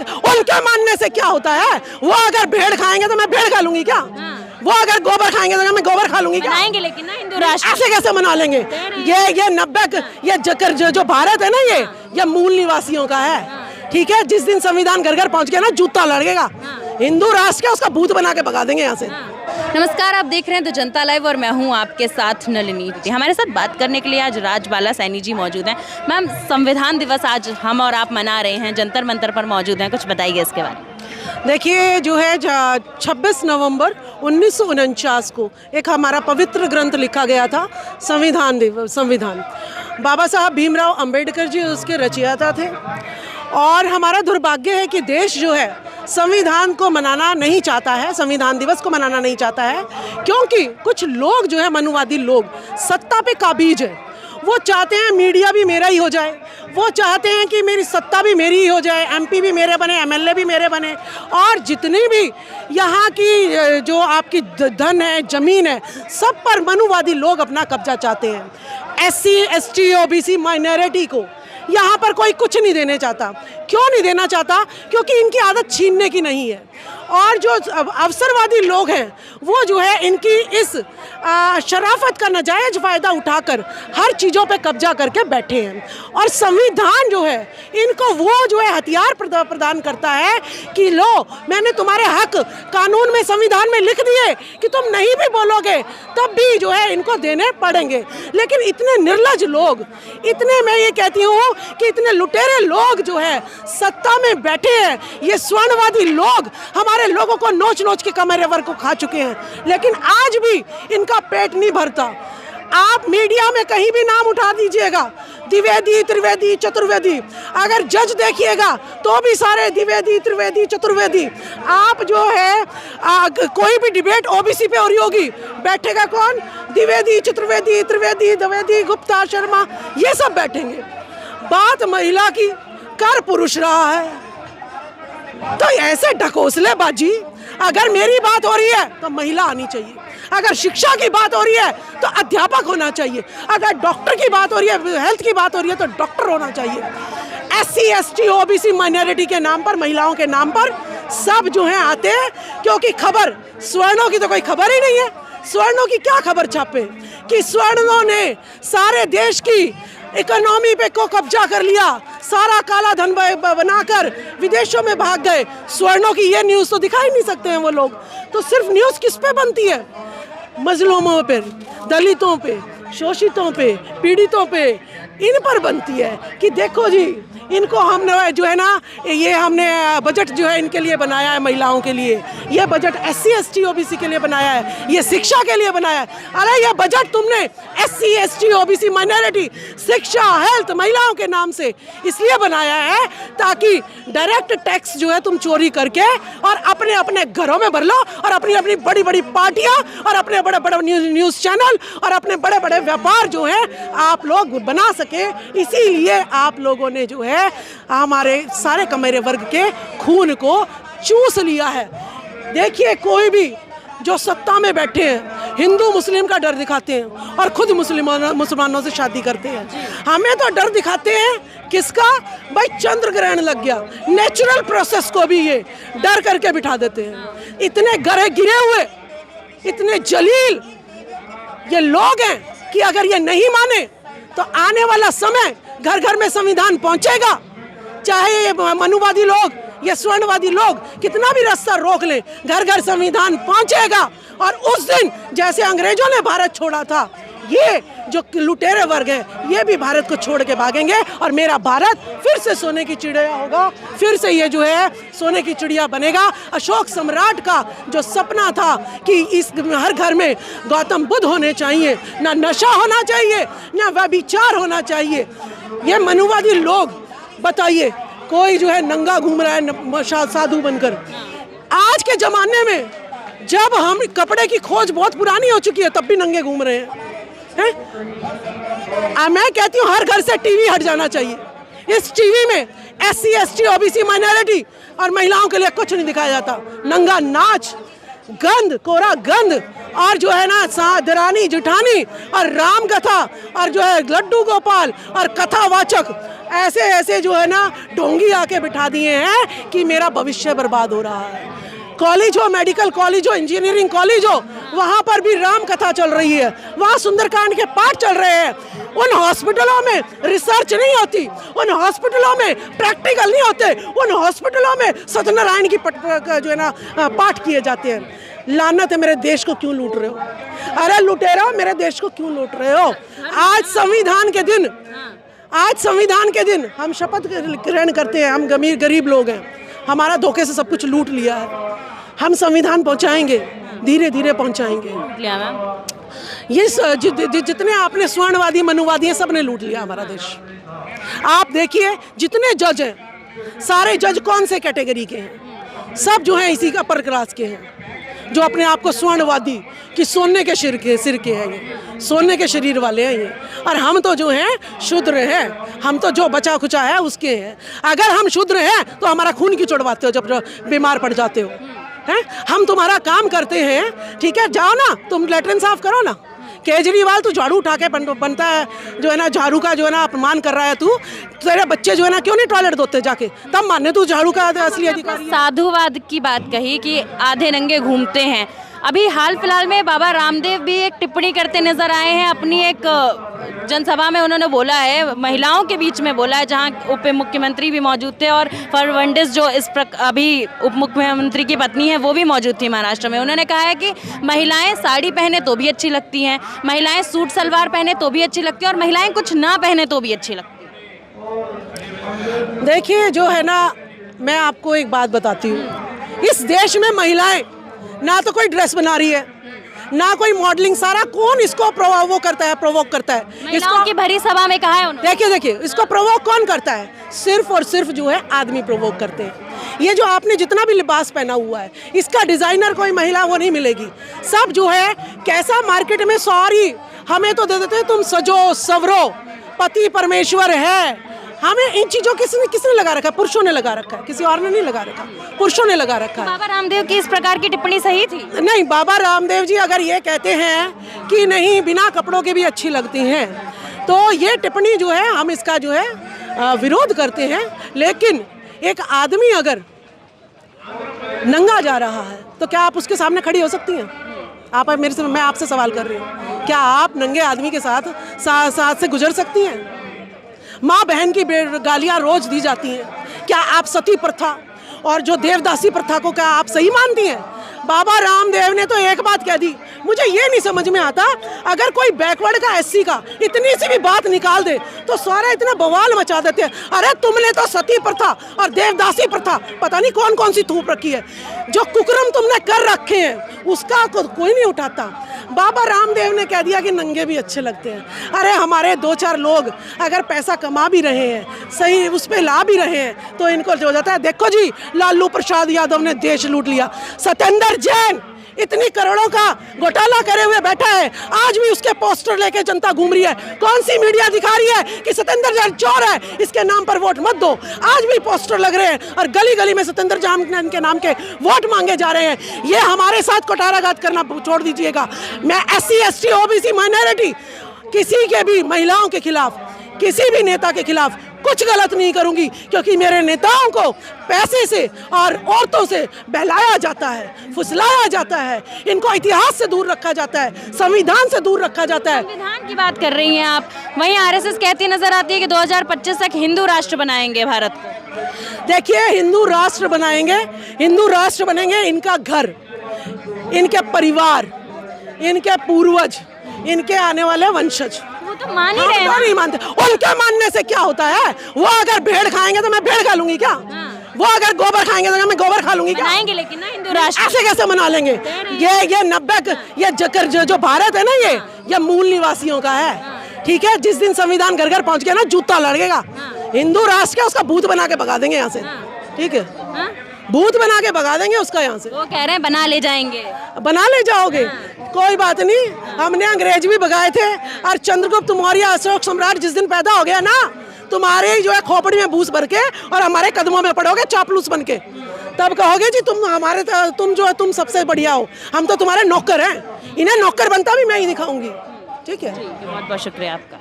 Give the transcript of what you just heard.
उनके मानने से क्या होता है? वो अगर भेड़ खाएंगे तो मैं भेड़ खा लूंगी क्या? वो अगर गोबर खाएंगे तो मैं गोबर खा लूंगी क्या? मनाएंगे लेकिन ना हिंदू राष्ट्र ऐसे कैसे मना लेंगे? ये 90 ये जो भारत है ना, ये मूल निवासियों का है। ठीक है, जिस दिन संविधान घर घर पहुंच गया ना, जूता लड़ेगा। हिंदू राष्ट्र का उसका भूत बना के भगा देंगे यहाँ से। नमस्कार, आप देख रहे हैं द जनता लाइव और मैं हूं आपके साथ नलिनी। हमारे साथ बात करने के लिए आज राजबाला सैनी जी मौजूद हैं। मैम, संविधान दिवस आज हम और आप मना रहे हैं, जंतर मंतर पर मौजूद हैं, कुछ बताइए इसके बारे में। देखिए, जो है 26 नवंबर 1949 को एक हमारा पवित्र ग्रंथ लिखा गया था, संविधान। बाबा साहब भीमराव अंबेडकर जी उसके रचयिता थे। और हमारा दुर्भाग्य है कि देश जो है संविधान को मनाना नहीं चाहता है, संविधान दिवस को मनाना नहीं चाहता है, क्योंकि कुछ लोग जो है, मनुवादी लोग, सत्ता पे काबिज है। वो चाहते हैं मीडिया भी मेरा ही हो जाए, वो चाहते हैं कि मेरी सत्ता भी मेरी ही हो जाए, एमपी भी मेरे बने, एमएलए भी मेरे बने, और जितनी भी यहाँ की जो आपकी धन है, ज़मीन है, सब पर मनुवादी लोग अपना कब्जा चाहते हैं। SC ST OBC माइनॉरिटी को यहाँ पर कोई कुछ नहीं देने चाहता। क्यों नहीं देना चाहता? क्योंकि इनकी आदत छीनने की नहीं है। और जो अवसरवादी लोग हैं, वो जो है इनकी इस शराफत का नाजायज फ़ायदा उठाकर हर चीज़ों पे कब्जा करके बैठे हैं। और संविधान जो है, इनको वो जो है हथियार प्रदान करता है कि लो, मैंने तुम्हारे हक कानून में, संविधान में लिख दिए कि तुम नहीं भी बोलोगे तब भी जो है इनको देने पड़ेंगे। लेकिन इतने निर्लज लोग, इतने, मैं ये कहती हूँ कि इतने लुटेरे लोग जो है सत्ता में बैठे हैं, ये स्वर्णवादी लोग हमारे लोगों को नोच नोच के कमरे वर्ग को खा चुके हैं। लेकिन आज भी इनका पेट नहीं भरता। आप मीडिया में कहीं भी नाम उठा दीजिएगा, द्विवेदी, त्रिवेदी, चतुर्वेदी, अगर जज देखिएगा तो भी सारे द्विवेदी, त्रिवेदी, चतुर्वेदी। आप जो है कोई भी डिबेट OBC पे हो रही होगी, बैठेगा कौन? द्विवेदी, चतुर्वेदी, त्रिवेदी, द्विवेदी, गुप्ता, शर्मा, ये सब बैठेंगे। बात महिला की, कर पुरुष रहा है। तो ऐसे ढकोसलेबाजी, अगर मेरी बात हो रही है तो महिला आनी चाहिए, अगर शिक्षा की बात हो रही है तो अध्यापक होना चाहिए, अगर डॉक्टर की बात हो रही है, हेल्थ की बात हो रही है तो डॉक्टर होना चाहिए। SC ST OBC माइनॉरिटी के नाम पर, महिलाओं के नाम पर सब जो है आते हैं, क्योंकि खबर स्वर्णों की तो कोई खबर ही नहीं है। स्वर्णों की क्या खबर छापे कि स्वर्णों ने सारे देश की इकोनॉमी पे को कब्जा कर लिया, सारा काला धन बनाकर विदेशों में भाग गए। स्वर्णों की ये न्यूज़ तो दिखा ही नहीं सकते हैं वो लोग। तो सिर्फ न्यूज़ किस पे बनती है? मजलूमों पे, दलितों पे, शोषितों पे, पीड़ितों पे, इन पर बनती है कि देखो जी, इनको हमने जो है ना, ये हमने बजट जो है इनके लिए बनाया है, महिलाओं के लिए। ये बजट SC ST OBC के लिए बनाया है, ये शिक्षा के लिए बनाया है। अरे ये बजट तुमने SC ST OBC माइनॉरिटी, शिक्षा, हेल्थ, महिलाओं के नाम से इसलिए बनाया है ताकि डायरेक्ट टैक्स जो है तुम चोरी करके और अपने अपने घरों में भर लो, और अपनी अपनी बड़ी बड़ी पार्टियां और अपने बड़े बड़े न्यूज़ चैनल और अपने बड़े बड़े व्यापार जो है आप लोग बना सके। इसीलिए आप लोगों ने जो है हमारे सारे कमेरे वर्ग के खून को चूस लिया है। देखिए, कोई भी जो सत्ता में बैठे हैं, हिंदू मुस्लिम का डर दिखाते हैं और खुद मुसलमानों से शादी करते हैं। हमें तो डर दिखाते हैं किसका? भाई, चंद्र ग्रहण लग गया, नेचुरल प्रोसेस को भी ये डर करके बिठा देते हैं। इतने गिरे हुए, इतने जलील ये लोग हैं कि अगर ये नहीं माने तो आने वाला समय घर घर में संविधान पहुंचेगा। चाहे ये मनुवादी लोग, ये स्वर्णवादी लोग कितना भी रास्ता रोक लें, घर घर संविधान पहुंचेगा। और उस दिन जैसे अंग्रेजों ने भारत छोड़ा था, ये जो लुटेरे वर्ग हैं, ये भी भारत को छोड़ के भागेंगे और मेरा भारत फिर से सोने की चिड़िया होगा, फिर से ये जो है सोने की चिड़िया बनेगा। अशोक सम्राट का जो सपना था कि इस हर घर में गौतम बुद्ध होने चाहिए, ना नशा होना चाहिए, ना व्यभिचार होना चाहिए। ये मनुवादी लोग, बताइए, कोई जो है नंगा घूम रहा है साधु बनकर। आज के ज़माने में जब हम कपड़े की खोज बहुत पुरानी हो चुकी है, तब भी नंगे घूम रहे हैं। मैं कहती हूँ हर घर से टीवी हट जाना चाहिए। इस टीवी में SC ST OBC माइनॉरिटी और महिलाओं के लिए कुछ नहीं दिखाया जाता। नंगा नाच, गंद, कोरा गंद, और जो है ना दरानी जिठानी और राम कथा और जो है लड्डू गोपाल और कथावाचक ऐसे ऐसे जो है ना ढोंगी आके बिठा दिए हैं कि मेरा भविष्य बर्बाद हो रहा है। कॉलेज हो, मेडिकल कॉलेज हो, इंजीनियरिंग कॉलेज हो, वहाँ पर भी राम कथा चल रही है, वहाँ सुंदरकांड के पाठ चल रहे हैं। उन हॉस्पिटलों में रिसर्च नहीं होती, उन हॉस्पिटलों में प्रैक्टिकल नहीं होते, उन हॉस्पिटलों में सत्यनारायण की जो है ना पाठ किए जाते हैं। लानत है, मेरे देश को क्यों लूट रहे हो? अरे लुटेरो, मेरे देश को क्यों लूट रहे हो? आज संविधान के दिन, आज संविधान के दिन हम शपथ ग्रहण करते हैं, हम गरीब लोग हैं, हमारा धोखे से सब कुछ लूट लिया है। हम संविधान पहुंचाएंगे, धीरे धीरे पहुंचाएंगे। ये जितने आपने स्वर्णवादी मनुवादी हैं, सब ने लूट लिया हमारा देश। आप देखिए जितने जज हैं, सारे जज कौन से कैटेगरी के हैं? सब जो हैं इसी का अपर क्लास के हैं, जो अपने आप को स्वर्णवादी कि सोने के सिर के हैं, ये सोने के शरीर वाले हैं ये। और हम तो जो हैं शूद्र हैं, हम तो जो बचा खुचा है उसके हैं। अगर हम शूद्र हैं तो हमारा खून क्यों चढ़वाते हो जब बीमार पड़ जाते हो? हैं, हम तुम्हारा काम करते हैं, ठीक है, जाओ ना तुम लेटरिन साफ करो ना। केजरीवाल तू झाड़ू उठा के बनता है, जो है ना झाड़ू का जो है ना अपमान कर रहा है तू। तेरे बच्चे जो है ना क्यों नहीं टॉयलेट धोते जाके? तब मानने तू झाड़ू का असली अधिकारी है। साधुवाद की बात कही कि आधे नंगे घूमते हैं। अभी हाल फिलहाल में बाबा रामदेव भी एक टिप्पणी करते नजर आए हैं। अपनी एक जनसभा में उन्होंने बोला है, महिलाओं के बीच में बोला है, जहां उप मुख्यमंत्री भी मौजूद थे और फर्नांडिस जो अभी उप मुख्यमंत्री की पत्नी है वो भी मौजूद थी महाराष्ट्र में। उन्होंने कहा है कि महिलाएं साड़ी पहने तो भी अच्छी लगती हैं, महिलाएं सूट सलवार पहने तो भी अच्छी लगती हैं, और महिलाएं कुछ ना पहने तो भी अच्छी लगती हैं। देखिए जो है ना, मैं आपको एक बात बताती हूँ, इस देश में महिलाएं ना तो कोई ड्रेस बना रही है, ना कोई मॉडलिंग, सारा कौन इसको प्रोवोक करता है? इसको की भरी सभा में कहा है उन्होंने। देखिए इसको प्रोवोक कौन करता है? सिर्फ और सिर्फ जो है आदमी प्रोवोक करते हैं। ये जो आपने जितना भी लिबास पहना हुआ है, इसका डिजाइनर कोई महिला वो नहीं मिलेगी। सब जो है कैसा मार्केट में, सॉरी हमें तो दे देते हैं, तुम सजो सवरो, पति परमेश्वर है। हमें इन चीजों किसने लगा रखा है? पुरुषों ने लगा रखा है, किसी और ने नहीं लगा रखा, पुरुषों ने लगा रखा है। बाबा रामदेव की इस प्रकार की टिप्पणी सही थी? नहीं, बाबा रामदेव जी अगर ये कहते हैं कि नहीं बिना कपड़ों के भी अच्छी लगती हैं, तो ये टिप्पणी जो है हम इसका जो है विरोध करते हैं। लेकिन एक आदमी अगर नंगा जा रहा है तो क्या आप उसके सामने खड़ी हो सकती हैं? आप मैं आपसे सवाल कर रही हूँ, क्या आप नंगे आदमी के साथ से गुजर सकती हैं? माँ बहन की गालियाँ रोज दी जाती हैं। क्या आप सती प्रथा और जो देवदासी प्रथा को क्या आप सही मानती हैं? बाबा रामदेव ने तो एक बात कह दी, मुझे ये नहीं समझ में आता, अगर कोई बैकवर्ड का एससी का इतनी सी भी बात निकाल दे तो सारा इतना बवाल मचा देते हैं। अरे तुमने तो सती प्रथा और देवदासी प्रथा पता नहीं कौन कौन सी थूप रखी है, जो कुकर्म तुमने कर रखे हैं उसका कोई नहीं उठाता। बाबा रामदेव ने कह दिया कि नंगे भी अच्छे लगते हैं। अरे हमारे 2-4 लोग अगर पैसा कमा भी रहे हैं, सही उस पर ला भी रहे हैं, तो इनको हो जाता है देखो जी लालू प्रसाद यादव ने देश लूट लिया। सत्येंद्र जैन इतनी करोड़ों का घोटाला करे हुए बैठा है, आज भी उसके पोस्टर लेके जनता घूम रही है। कौन सी मीडिया दिखा रही है कि सत्येंद्र जैन चोर है, इसके नाम पर वोट मत दो? आज भी पोस्टर लग रहे हैं और गली गली में सत्येंद्र जैन के नाम के वोट मांगे जा रहे हैं। ये हमारे साथ कोटाराघात करना छोड़ दीजिएगा। मैं SC ST OBC माइनॉरिटी किसी के भी महिलाओं के खिलाफ, किसी भी नेता के खिलाफ कुछ गलत नहीं करूंगी, क्योंकि मेरे नेताओं को पैसे से और औरतों से बहलाया जाता है, फुसलाया जाता है, इनको इतिहास से दूर रखा जाता है, संविधान से दूर रखा जाता है। संविधान की बात कर रही हैं आप, वहीं RSS कहती नजर आती है कि 2025 तक हिंदू राष्ट्र बनाएंगे भारत को। देखिए हिंदू राष्ट्र बनेंगे, इनका घर, इनके परिवार, इनके पूर्वज, इनके आने वाले वंशज वो तो मान ही रहे हैं। नहीं मानते, उनके मानने से क्या होता है? वो अगर भेड़ खाएंगे तो मैं भेड़ खा लूंगी क्या? वो अगर गोबर खाएंगे तो मैं गोबर खा लूंगी क्या? मनाएंगे लेकिन ना हिंदू राष्ट्र। ऐसे कैसे मना लेंगे? ये 90 ये जकर जो भारत है ना, ये मूल निवासियों का है, ठीक है। जिस दिन संविधान घर घर पहुंच गया ना, जूता लड़ेगा। हिंदू राष्ट्र का उसका भूत बना के भगा देंगे यहाँ से, ठीक है, भूत बना के भगा देंगे उसका यहाँ से। वो कह रहे हैं बना ले जाएंगे। बना ले जाओगे, कोई बात नहीं, हमने अंग्रेज भी भगाए थे। और चंद्रगुप्त मौर्य अशोक सम्राट जिस दिन पैदा हो गया ना, तुम्हारे जो है खोपड़ी में भूस भर के और हमारे कदमों में पड़ोगे चापलूस बन के। तब कहोगे जी तुम जो है तुम सबसे बढ़िया हो, हम तो तुम्हारे नौकर हैं। इन्हें नौकर बनता भी मैं ही दिखाऊंगी। ठीक है, बहुत बहुत शुक्रिया आपका।